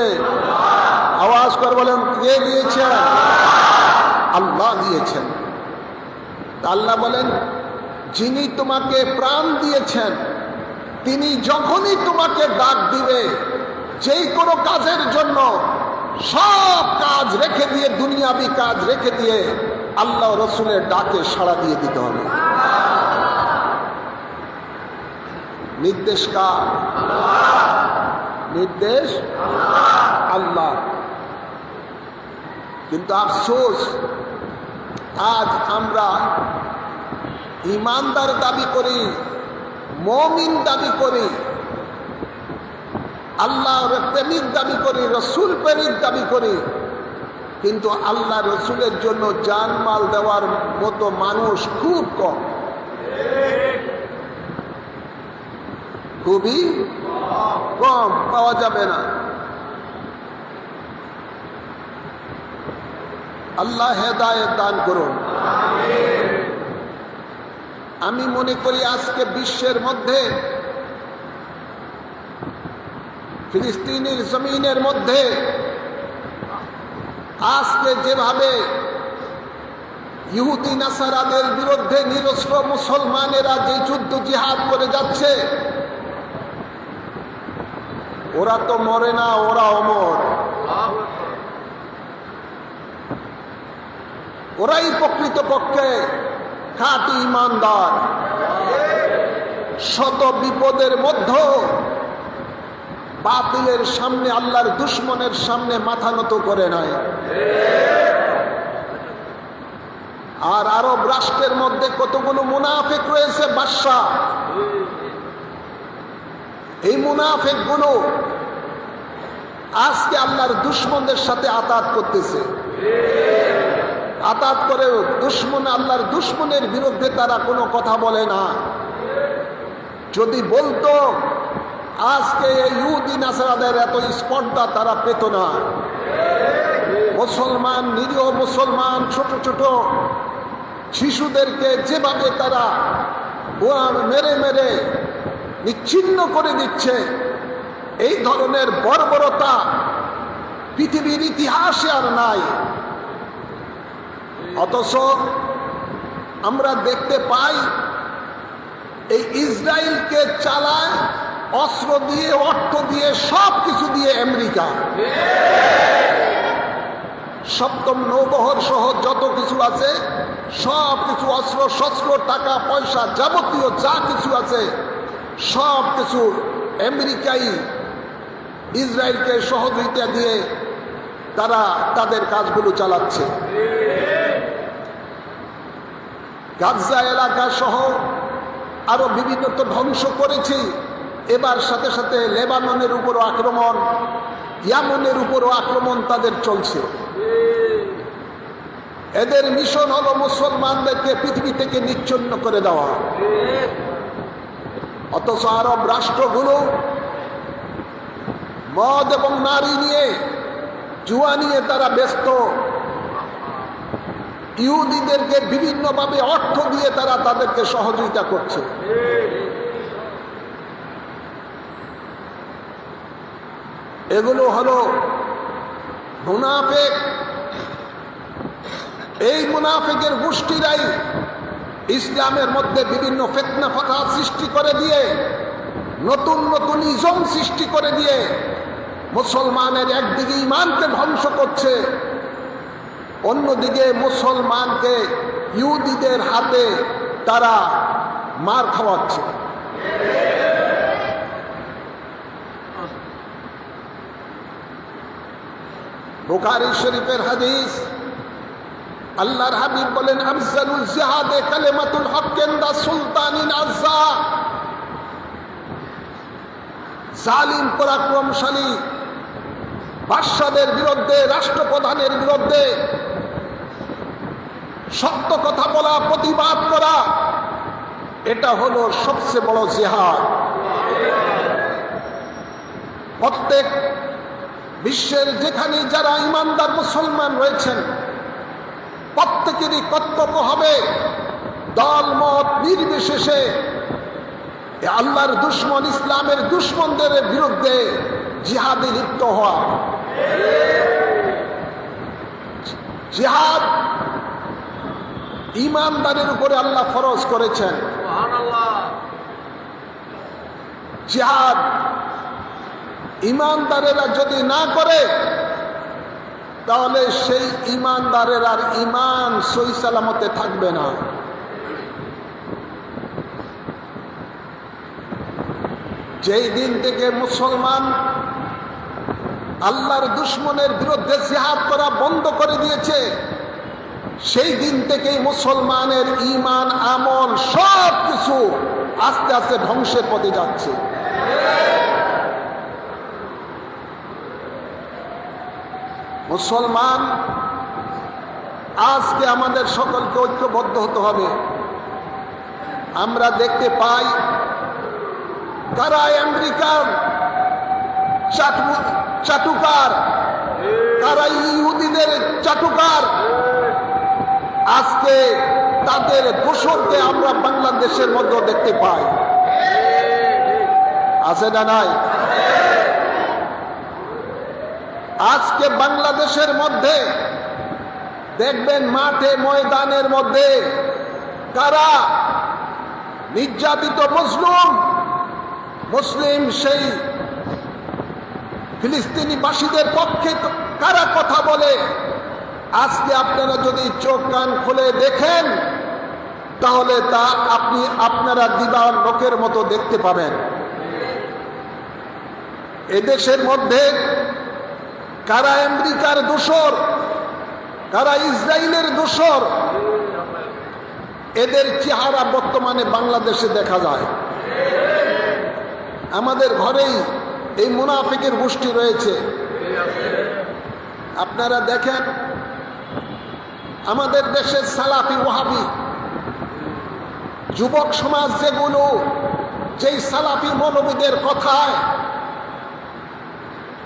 আওয়াজ করে বলেন, কে দিয়েছেন? আল্লাহ দিয়েছেন। আল্লাহ বলেন, যিনি তোমাকে প্রাণ দিয়েছেন তিনি যখনই তোমাকে ডাক দিবে, যেই কোনো কাজের জন্য সব কাজ রেখে দিয়ে, দুনিয়াবি কাজ রেখে দিয়ে আল্লাহ রসুলের ডাকে সাড়া দিয়ে দিতে হবে। নির্দেশ কার? নির্দেশ আল্লাহ। কিন্তু আফসোস, আজ আমরা ইমানদার দাবি করি, মুমিন দাবি করি, আল্লাহর প্রেমিক দাবি করি, রসুল প্রেমিক দাবি করি, কিন্তু আল্লাহ রসুলের জন্য জানমাল দেওয়ার মতো মানুষ খুব কম, খুবই কম, পাওয়া যাবে না। আল্লাহ হেদায়েত দান করুন। আমি মনে করি আজকে বিশ্বের মধ্যে, ফিলিস্তিনের জমিনের মধ্যে আজকে যেভাবে ইহুদি নাসারাদের বিরুদ্ধে নিরস্ত্র মুসলমানেরা যে যুদ্ধ জিহাদ করে যাচ্ছে, ওরা তো মরে না, ওরা অমর। ওরাই প্রকৃতপক্ষে খাঁটি ঈমানদার। শত বিপদের মধ্যে বাতিলের সামনে, আল্লাহর দুশমনের সামনে মাথা নত করে নাই। আর আরব রাষ্ট্রের মধ্যে কতগুলো মুনাফিক রয়েছে বাদশা, এই মুনাফিক গুলো আজকে আল্লাহর দুশমনদের সাথে আতাত করতেছে। আতাত করে দুশমন, আল্লাহর দুশমনের বিরুদ্ধে তারা কোনো কথা বলে না। যদি বলতো আজকে এই ইহুদি নাসারাদের এত স্পর্ধা তারা পেত না। মুসলমান, নিরীহ মুসলমান, ছোট ছোট শিশুদেরকে যেভাবে তারা মেরে মেরে নিচ্ছিন্ন করে দিচ্ছে, এই ধরনের বর্বরতা পৃথিবীর ইতিহাসে আর নাই। অথচ আমরা দেখতে পাই এই ইসরায়েলকে চালায় অস্ত্র দিয়ে, অর্থ দিয়ে, সব কিছু দিয়ে আমেরিকা। সপ্তম নৌবহর সহ যত কিছু আছে সব কিছু, অস্ত্র শস্ত্র, টাকা পয়সা, যাবতীয় যা কিছু আছে সব কিছু আমেরিকাই ইসরায়েলকে সহযোগিতা দিয়ে তারা তাদের কাজগুলো চালাচ্ছে। গাজা এলাকা সহ আরো বিভিন্ন তো ধ্বংস করেছে। এবার সাথে সাথে লেবাননের উপরও আক্রমণ, ইয়ামনের উপরও আক্রমণ তাদের চলছে। এদের মিশন হলো মুসলমানদেরকে পৃথিবী থেকে নিচ্ছিন্ন করে দেওয়া। অথচ আরব রাষ্ট্রগুলো মদ এবং নারী নিয়ে, জুয়া নিয়ে তারা ব্যস্ত। ইহুদিদেরকে বিভিন্নভাবে অর্থ দিয়ে তারা তাদেরকে সহযোগিতা করছে। এগুলো হলো মুনাফিক। এই মুনাফিকের গোষ্ঠীরাই ইসলামের মধ্যে বিভিন্ন ফিতনা ফাসাদ সৃষ্টি করে দিয়ে, নতুন নতুন ইজম সৃষ্টি করে দিয়ে মুসলমানের একদিকে ঈমানকে ধ্বংস করছে, অন্যদিকে মুসলমানকে ইহুদিদের হাতে তারা মার খাওয়াচ্ছে। বুখারী শরীফের হাদিস, আল্লাহর হাবিব বলেন, আফজালুল জিহাদে কালিমাতুল হক ইনদা সুলতানিন আযা। জালিম পরাক্রমশালী বাদশাদের বিরুদ্ধে, রাষ্ট্রপ্রধানের বিরুদ্ধে সত্য কথা বলা, প্রতিবাদ করা, এটা হলো সবচেয়ে বড় জিহাদ। প্রত্যেক বিশ্বের যেখানে যারা ঈমানদার মুসলমান রয়েছেন, প্রত্যেকেরই কর্তব্য হবে দল মত নির্বিশেষে আল্লাহর দুশমন, ইসলামের দুশমনদের বিরুদ্ধে জিহাদে লিপ্ত হওয়া। জিহাদ ঈমানদারের উপরে আল্লাহ ফরজ করেছেন। জিহাদ ঈমানদারেরা যদি না করে, তাহলে সেই ঈমানদারের আর ঈমান সহি সালামতে থাকবে না। যেই দিন থেকে মুসলমান আল্লাহর দুশমনের বিরুদ্ধে জিহাদ করা বন্ধ করে দিয়েছে, সেই দিন থেকেই মুসলমানের ঈমান, আমল সব কিছু আস্তে আস্তে ধ্বংসের পথে যাচ্ছে। মুসলমান আজকে আমাদের সকলকে ঐক্যবদ্ধ হতে হবে। আমরা দেখতে পাই কারা আমেরিকার চাটুকার, কারা ইহুদিদের চাটুকার। আজকে তাদের দোসরকে আমরা বাংলাদেশের মধ্যে দেখতে পাই। আছে না নাই? আজকে বাংলাদেশের মধ্যে দেখবেন মাঠে ময়দানের মধ্যে কারা নির্যাতিত মুসলিম সেই ফিলিস্তিনিবাসীদের পক্ষে কারা কথা বলে, আজকে আপনারা যদি চোখ কান খুলে দেখেন তাহলে তা আপনারা দিবার লোকের মতো দেখতে পাবেন। এদেশের মধ্যে কারা আমেরিকার দোসর, কারা ইসরায়েলের দোসর, এদের চেহারা বর্তমানে বাংলাদেশে দেখা যায়। আমাদের ঘরেই এই মুনাফিকের গোষ্ঠী রয়েছে। আপনারা দেখেন আমাদের দেশের সালাফি ওয়াহাবি যুবক সমাজ যেগুলো যেই সালাফি মৌলবীদের কথায়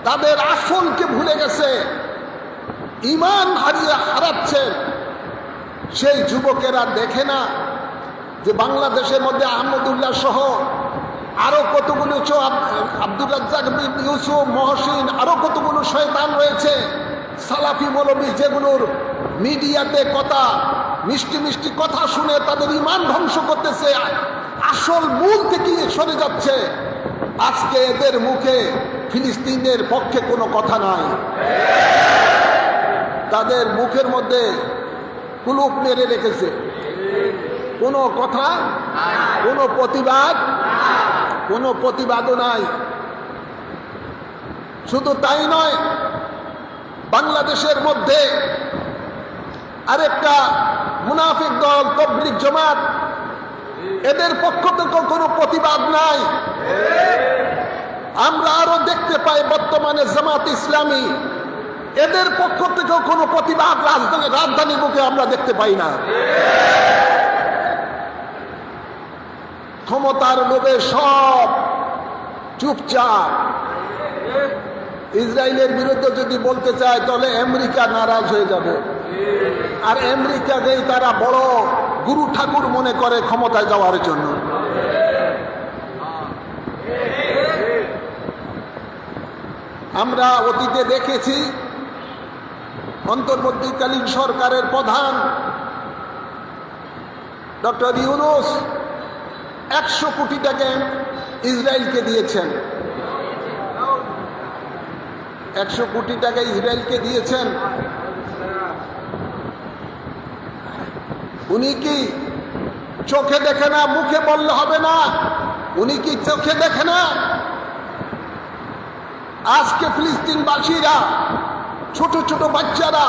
তাদের আসলকে ভুলে গেছে, ঈমান হারাচ্ছেন, সেই যুবকেরা দেখে না যে বাংলাদেশের মধ্যে আহমদুল্লাহ সহ আরো কতগুলো আব্দুর রাজ্জাক বিন ইউসুফ, মহসিন, আরো কতগুলো শয়তান রয়েছে সালাফি মৌলবী, যেগুলোর মিডিয়াতে কথা মিষ্টি মিষ্টি কথা শুনে তাদের ঈমান ধ্বংস করতেছে, আসল মূল থেকে সরে যাচ্ছে। আজকে এদের মুখে ফিলিস্তিনের পক্ষে কোনো কথা নাই, তাদের মুখের মধ্যে কুলুপ মেরে রেখেছে, কোনো কথা, কোনো প্রতিবাদও নাই। শুধু তাই নয়, বাংলাদেশের মধ্যে আরেকটা মুনাফিক দল তাবলীগ জামাত, এদের পক্ষ থেকে কোনো প্রতিবাদ নাই। আমরা আরো দেখতে পাই বর্তমানে জামাত ইসলামী, এদের পক্ষ থেকেও কোনো প্রতিবাদ রাজধানীর বুকে আমরা দেখতে পাই না। ক্ষমতার লোভে সব চুপচাপ। ইসরায়েলের বিরুদ্ধে যদি বলতে চায় তাহলে আমেরিকা নারাজ হয়ে যাবে, আর আমেরিকাকেই তারা বড় গুরু ঠাকুর মনে করে ক্ষমতায় যাওয়ার জন্য। আমরা অতীতে দেখেছি অন্তর্বর্তীকালীন সরকারের প্রধান ডক্টর ইউনূস 100 কোটি টাকা ইসরায়েলকে দিয়েছেন, 100 কোটি টাকা ইসরায়েলকে দিয়েছেন। উনি কি চোখে দেখে না? মুখে বললে হবে না। উনি কি চোখে দেখে না? আজকে ফিলিস্তিনবাসীরা, ছোট ছোট বাচ্চারা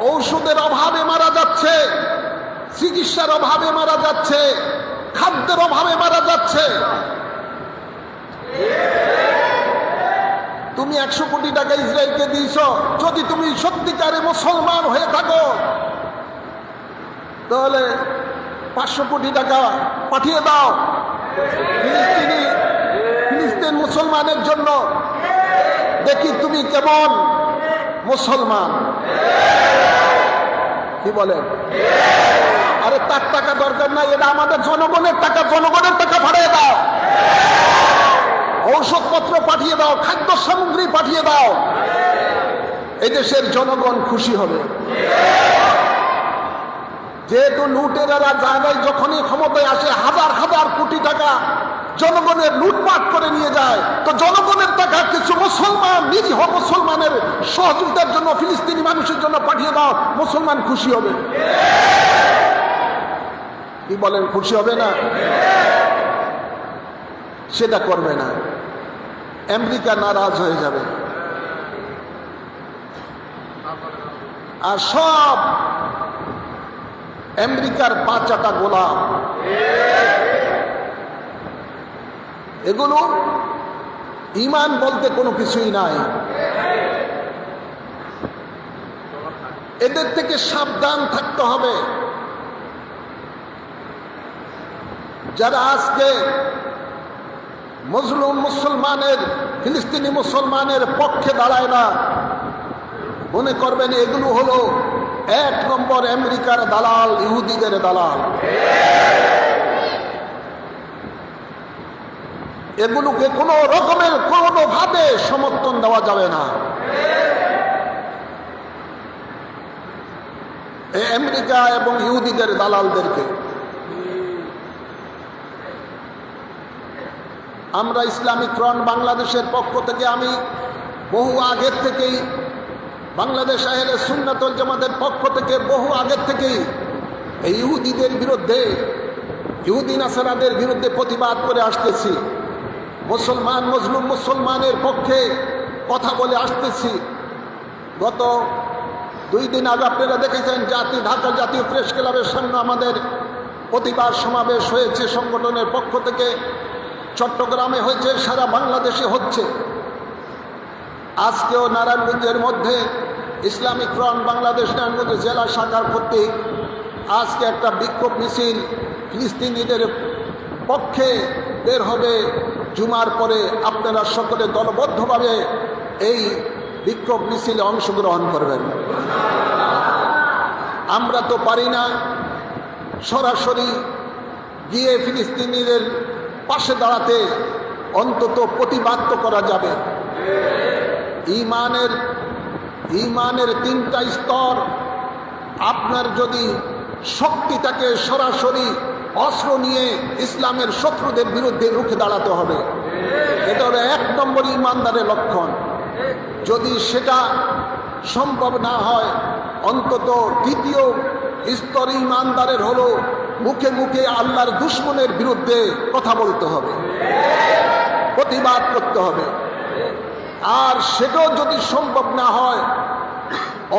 ঔষধের অভাবে মারা যাচ্ছে, চিকিৎসার অভাবে মারা যাচ্ছে, খাদ্যের অভাবে মারা যাচ্ছে। তুমি 100 কোটি টাকা ইসরায়েলকে দিয়েছ, যদি তুমি সত্যিকারে মুসলমান হয়ে থাকো তাহলে 500 কোটি টাকা পাঠিয়ে দাও ফিলিস্তিন মুসলমানের জন্য, দেখি তুমি কেমন মুসলমান। কি বলেন? আরে তার টাকা দরকার নাই, এটা আমাদের জনগণের টাকা, জনগণের টাকা পাঠিয়ে দাও, ঔষধপত্র পাঠিয়ে দাও, খাদ্য সামগ্রী পাঠিয়ে দাও, এদেশের জনগণ খুশি হবে। যেহেতু লুটেরারা জায়গায় যখনই ক্ষমতায় আসে হাজার হাজার কোটি টাকা জনগণের লুটপাট করে নিয়ে যায়, তো জনগণের টাকা কিছু মুসলমান, নিরীহ মুসলমানের সহযোগিতার জন্য, ফিলিস্তিনি মানুষের জন্য পাঠিয়ে দাও, মুসলমান খুশি হবে। কি বলেন? খুশি হবে না? সেটা করবে না, আমেরিকা নারাজ হয়ে যাবে। আর সব আমেরিকার 5 চাকা গোলাম। এগুলো ঈমান বলতে কোনো কিছুই নাই। এদের থেকে সাবধান থাকতে হবে। যারা আজকে মজলুম মুসলমানের, ফিলিস্তিনি মুসলমানের পক্ষে দাঁড়ায় না, মনে করবেন এগুলো হলো 1 নম্বর আমেরিকার দালাল, ইহুদিদের দালাল। এগুলোকে কোনো রকমের কোনোভাবে সমর্থন দেওয়া যাবে না। আমেরিকা এবং ইহুদিদের দালালদেরকে। আমরা ইসলামিক ফ্রন্ট বাংলাদেশের পক্ষ থেকে আমি বহু আগের থেকেই বাংলাদেশ আহলে সুন্নাত ওয়াল জামাতের পক্ষ থেকে বহু আগের থেকেই এই ইহুদিদের বিরুদ্ধে, ইহুদি নাসারাদের বিরুদ্ধে প্রতিবাদ করে আসতেছি। মুসলমান মজলুম মুসলমানের পক্ষে কথা বলে আসতেছি। গত 2 দিন আগে আপনারা দেখেছেন ঢাকা জাতীয় প্রেস ক্লাবের সামনে আমাদের প্রতিবাদ সমাবেশ হয়েছে সংগঠনের পক্ষ থেকে। চট্টগ্রামে হয়েছে, সারা বাংলাদেশে হচ্ছে। আজকেও নারায়ণগঞ্জের মধ্যে ইসলামিক ফ্রন্ট বাংলাদেশ নারায়ণগঞ্জ জেলা শাখার কর্তৃক আজকে একটা বিক্ষোভ মিছিল ফিলিস্তিনিদের পক্ষে বের হবে। জুমার পরে আপনারা সকলে দলবদ্ধভাবে এই বিক্ষোভ মিছিলে অংশগ্রহণ করবেন। আমরা তো পারি না সরাসরি গিয়ে ফিলিস্তিনিদের পাশে দাঁড়াতে, অন্তত প্রতিবাদ তো করা যাবে। ঈমানের 3টা স্তর। আপনার যদি শক্তি থাকে, সরাসরি অস্ত্র নিয়ে ইসলামের শত্রুদের বিরুদ্ধে রুখে দাঁড়াতে হবে। এটা হলো 1 নম্বর ঈমানদারের লক্ষণ। যদি সেটা সম্ভব না হয়, অন্তত 2য় স্তর ঈমানদারের হলো মুখে মুখে আল্লাহর দুশমনের বিরুদ্ধে কথা বলতে হবে, প্রতিবাদ করতে হবে। আর সেটাও যদি সম্ভব না হয়,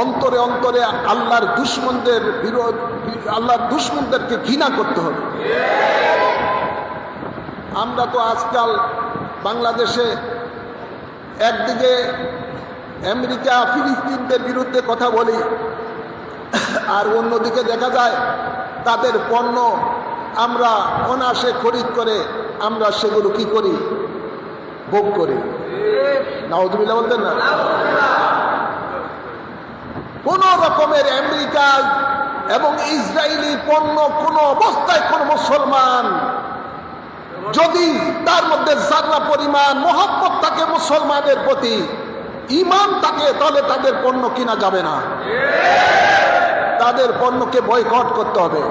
অন্তরে অন্তরে আল্লাহর দুশমনদেরকে ঘৃণা করতে হবে। আমরা তো আজকাল বাংলাদেশে একদিকে আমেরিকা ফিলিস্তিনদের বিরুদ্ধে কথা বলি, আর অন্যদিকে দেখা যায় তাদের পণ্য আমরা অনায়াসে খরিদ করে আমরা সেগুলো কি করি, ভোগ করি। নাউযুবিল্লাহ বলতেন না? কোন রকমের আমেরিকা এবং ইসরায়েলি পণ্য কোন অবস্থায় কোন মুসলমান যদি তার মধ্যে যারা পরিমাণ মহব্বত থাকে মুসলমানের প্রতি, ঈমান থাকে, তাহলে তাদের পণ্য কিনা যাবে না। তাদের পণ্যকে বয়কট করতে হবে।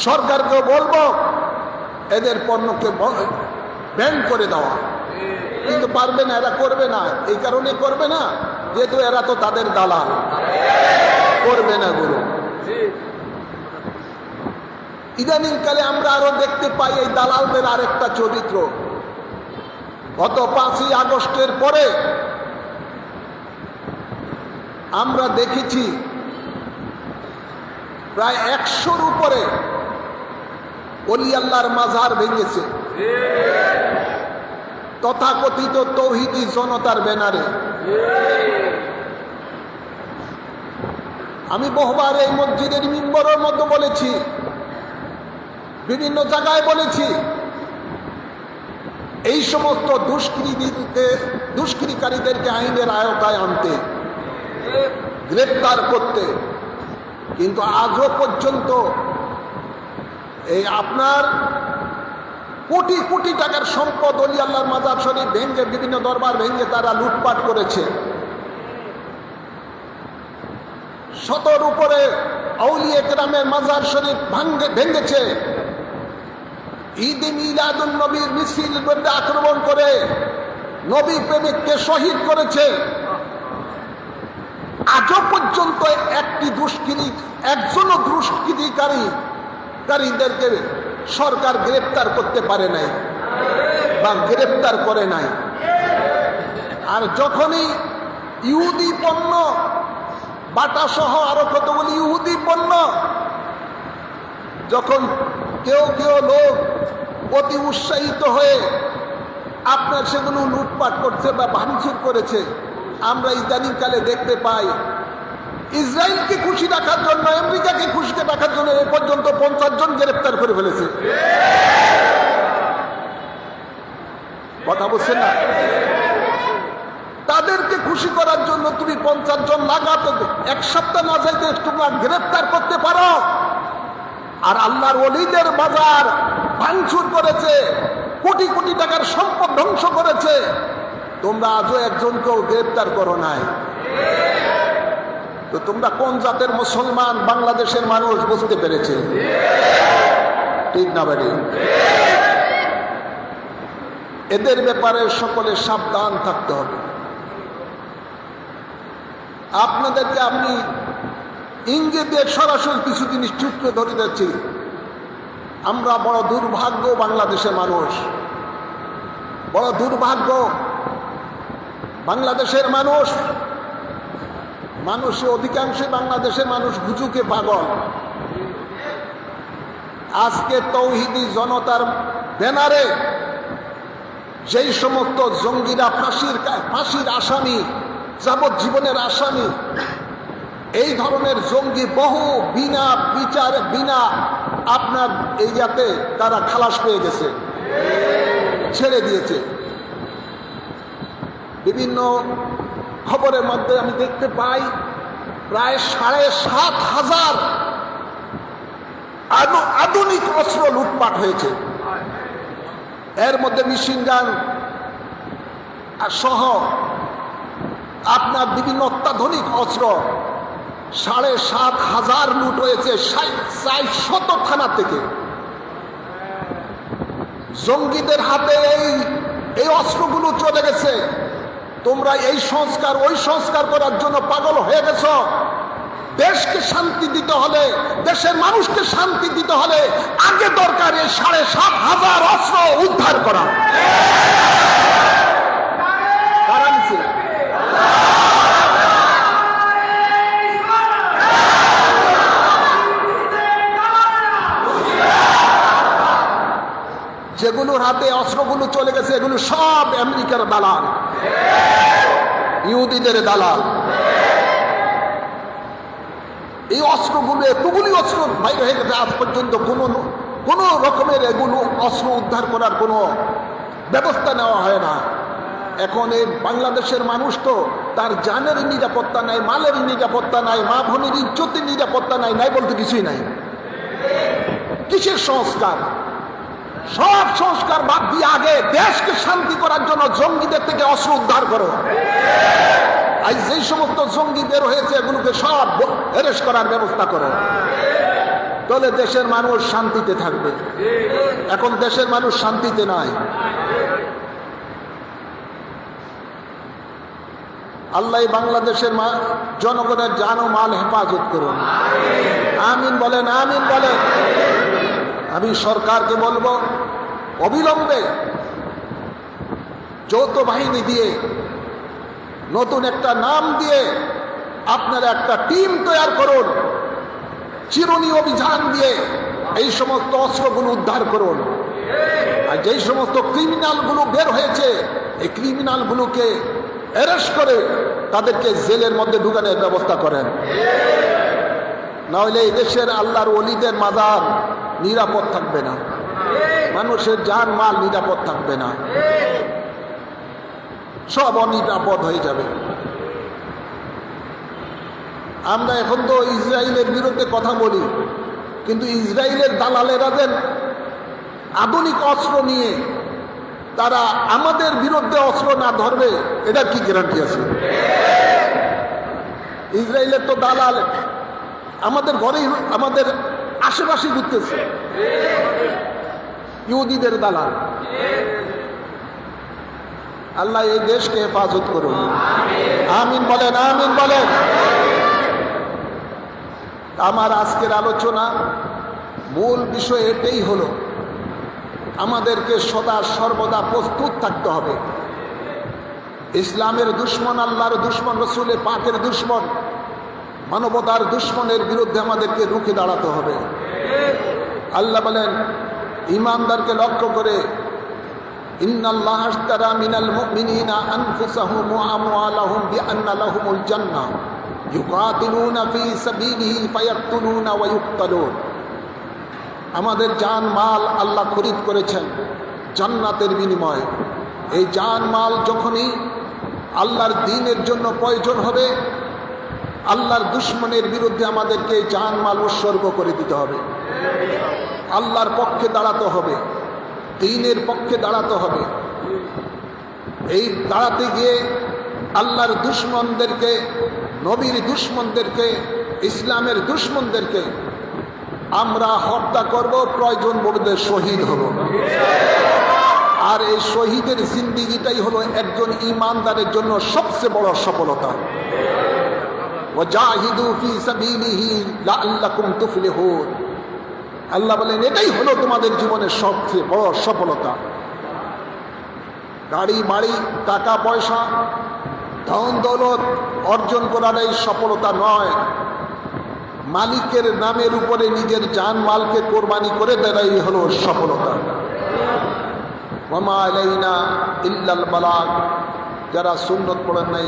সরকারকে বলবো এদের পণ্যকে ব্যান করে দেওয়া, কিন্তু পারবে না, এরা করবে না। এই কারণে করবে না যেহেতু এরা তো তাদের দালাল, করবে না গুলো। ইদানিং কালে আমরা আরো দেখতে পাই এই দালালদের আরেকটা চরিত্র। গত 5ই আগস্টের পরে আমরা দেখেছি প্রায় 100-র উপরে ওলি আল্লাহর মাজার ভেঙেছে তথাকথিত তৌহিদি জনতার ব্যানারে। আমি বহুবার এই মসজিদের মিম্বরের মধ্যে বলেছি, বিভিন্ন জায়গায় বলেছি, এই সমস্ত দুষ্কৃতিকারীদেরকে আইনের আওতায় আনতে, গ্রেফতার করতে। কিন্তু আজও পর্যন্ত এই আপনার কোটি কোটি টাকার সম্পদ ওলি আল্লাহর মাজার শরীফ ভেঙে, বিভিন্ন দরবার ভেঙে তারা লুটপাট করেছে। 100-র উপরে আউলিয়া কেরামের মাজার শরীফ ভেঙেছে। ঈদ মিলাদুন নবীর মিছিল আক্রমণ করে নবী প্রেমিককে শহীদ করেছে। আজও পর্যন্ত একজনও দুষ্কৃতিকারীদেরকে সরকার গ্রেফতার করতে পারে নাই বা গ্রেফতার করে নাই। আর যখনই ইহুদি পণ্য, বাটা সহ আরো কতগুলি ইহুদি পণ্য, যখন কেউ কেউ লোক অতি উৎসাহিত হয়ে আপনার সেগুলো লুটপাট করছে বা ভাঙচুর করেছে, আমরা ইদানিং কালে দেখতে পাই ইসরায়েলকে খুশি রাখার জন্য, আমেরিকাকে খুশি রাখার জন্য এ পর্যন্ত 50 জন গ্রেফতার করে ফেলেছে। কথা বলছেন না? তাদেরকে খুশি করার জন্য তুমি 50 জন লাগাতে 1 সপ্তাহ না যাইতে তোমরা গ্রেফতার করতে পারো। আর আল্লাহর ওলিদের বাজার ভাঙচুর করেছে, কোটি কোটি টাকার সম্পদ ধ্বংস করেছে, তোমরা আজও একজনকেও গ্রেফতার করো নাই। তো তোমরা কোন জাতের মুসলমান বাংলাদেশের মানুষ বুঝতে পেরেছে, ঠিক না বাড়ি? এদের ব্যাপারে সকলে সাবধান থাকতে হবে। আপনাদেরকে আমি ইঙ্গিতের সরাসরি কিছু জিনিস চুপড়ে ধরে যাচ্ছি। আমরা বড় দুর্ভাগ্য, বাংলাদেশের মানুষ বড় দুর্ভাগ্য। বাংলাদেশের মানুষের অধিকাংশ বাংলাদেশের মানুষ হুজুকে পাগল। আজকে তৌহিদি জনতার ব্যানারে যেই সমস্ত জঙ্গিরা ফাঁসির আসামি, যাবজ্জীবনের আসামি, এই ধরনের জঙ্গি বহু বিনা বিচার বিনা আপনার এই যাতে তারা খালাস পেয়ে গেছে, ছেড়ে দিয়েছে। বিভিন্ন খবরের মধ্যে আমি দেখতে পাই প্রায় ৭,৫০০ আধুনিক অস্ত্র লুটপাট হয়েছে। এর মধ্যে মেশিন গান সহ আপনার বিভিন্ন অত্যাধুনিক অস্ত্র ৭,৫০০ লুট হয়েছে ৪০০ থানা থেকে। জঙ্গিদের হাতে এই অস্ত্রগুলো চলে গেছে। তোমরা এই সংস্কার ওই সংস্কার করার জন্য পাগল হয়ে গেছ। দেশকে শান্তি দিতে হলে, দেশের মানুষকে শান্তি দিতে হলে আগে দরকার এই ৭,৫০০ অস্ত্র উদ্ধার করা। যেগুলোর হাতে অস্ত্রগুলো চলে গেছে এগুলো সব আমেরিকার দালাল, ইহুদিদের দালাল। এই অস্ত্রগুলো এতগুলি অস্ত্র বাইরে হয়ে গেছে, আজ পর্যন্ত কোনো রকমের এগুলো অস্ত্র উদ্ধার করার কোনো ব্যবস্থা নেওয়া হয় না। এখন এই বাংলাদেশের মানুষ তো তার জানের নিরাপত্তা নাই, মালের নিরাপত্তা নাই, মা বোনের ইজ্জতের নিরাপত্তা নাই, নাই বলতে কিছুই নাই। কিসের সংস্কার? সব সংস্কার বাদ দিয়ে আগে দেশকে শান্তি করার জন্য জঙ্গিদের থেকে অস্ত্র উদ্ধার করো। আজ যেই সমস্ত জঙ্গি বের হয়েছে এগুলোকে সব অ্যারেস্ট করার ব্যবস্থা করো, তাহলে দেশের মানুষ শান্তিতে থাকবে। এখন দেশের মানুষ শান্তিতে নাই। আল্লাহ বাংলাদেশের জনগণের জান ও মাল হেফাজত করুন। আমিন বলেন, আমিন বলেন। আমি সরকারকে বলবো অবিলম্বে যৌথ বাহিনী দিয়ে, নতুন একটা নাম দিয়ে আপনারা একটা টিম তৈরি করুন, চিরুনি অভিযান দিয়ে এই সমস্ত অস্ত্রগুলো উদ্ধার করুন। আর যেই সমস্ত ক্রিমিনালগুলো বের হয়েছে এই ক্রিমিনালগুলোকে অ্যারেস্ট করে তাদেরকে জেলের মধ্যে ঢুকানোর ব্যবস্থা করেন। নাহলে এই দেশের আল্লাহর ওলিদের মাজার নিরাপদ থাকবে না, মানুষের জান মাল নিরাপদ থাকবে না, সব অনিরাপদ হয়ে যাবে। আমরা এখন তো ইসরায়েলের বিরুদ্ধে কথা বলি, কিন্তু ইসরায়েলের দালালেরা যেন আধুনিক অস্ত্র নিয়ে তারা আমাদের বিরুদ্ধে অস্ত্র না ধরবে, এটার কি গ্যারান্টি আছে? ইসরায়েলের তো দালাল আমাদের ঘরেই, আমাদের আশেপাশে ঘুরতেছে, ইহুদিদের দালাল। আল্লাহ এই দেশকে হেফাজত করুন। আমিন বলেন, আমিন বলেন। আমার আজকের আলোচনা মূল বিষয় এটাই হলো, আমাদেরকে সদা সর্বদা প্রস্তুত থাকতে হবে। ইসলামের দুশ্মন, আল্লাহর দুশ্মন, রসুলের পাকের দুশ্মন, মানবতার দুশ্মনের বিরুদ্ধে আমাদেরকে রুখে দাঁড়াতে হবে। আল্লাহ বলেন ঈমানদারকে লক্ষ্য করে, ইন্নাল্লাহ আশতারা মিনাল মুমিনিনা আনফুসাহুম ওয়া আমওয়ালাহুম বিআন্না লাহুমুল জান্নাহ ইউকাতিলুনা ফি সাবিলিহি ফায়াকতুলুনা ওয়া ইউকতালুন। আমাদের জান মাল আল্লাহ খরিদ করেছেন জান্নাতের বিনিময়ে। এই জান মাল যখনই আল্লাহর দ্বীনের জন্য প্রয়োজন হবে, আল্লাহর দুশ্মনের বিরুদ্ধে আমাদেরকে জান মাল উৎসর্গ করে দিতে হবে। আল্লাহর পক্ষে দাঁড়াতে হবে, দ্বীনের পক্ষে দাঁড়াতে হবে। এই দাঁড়াতে গিয়ে আল্লাহর দুশ্মনদেরকে নবীর দুশমনদেরকে, ইসলামের দুশমনদেরকে আমরা হত্যা করব, প্রয়োজন পড়লে শহীদ হব। আর এই শহীদের জিন্দেগিটাই হলো একজন ইমানদারের জন্য সবচেয়ে বড় সফলতা। ওয়াজাহিদু ফি সাবিলিহি লাআল্লাকুম তুফলিহুন। আল্লাহ বলেন এটাই হলো তোমাদের জীবনের সবচেয়ে বড় সফলতা। গাড়ি বাড়ি, টাকা পয়সা, ধন দৌলত অর্জন করার এই সফলতা নয়, মালিকের নামের উপরে নিজের জান মালকে কোরবানি করে দেওয়াই হলো সফলতা। ওয়া মা আলাইনা ইল্লাল বালাগ। যারা সুন্নত পড়েন নাই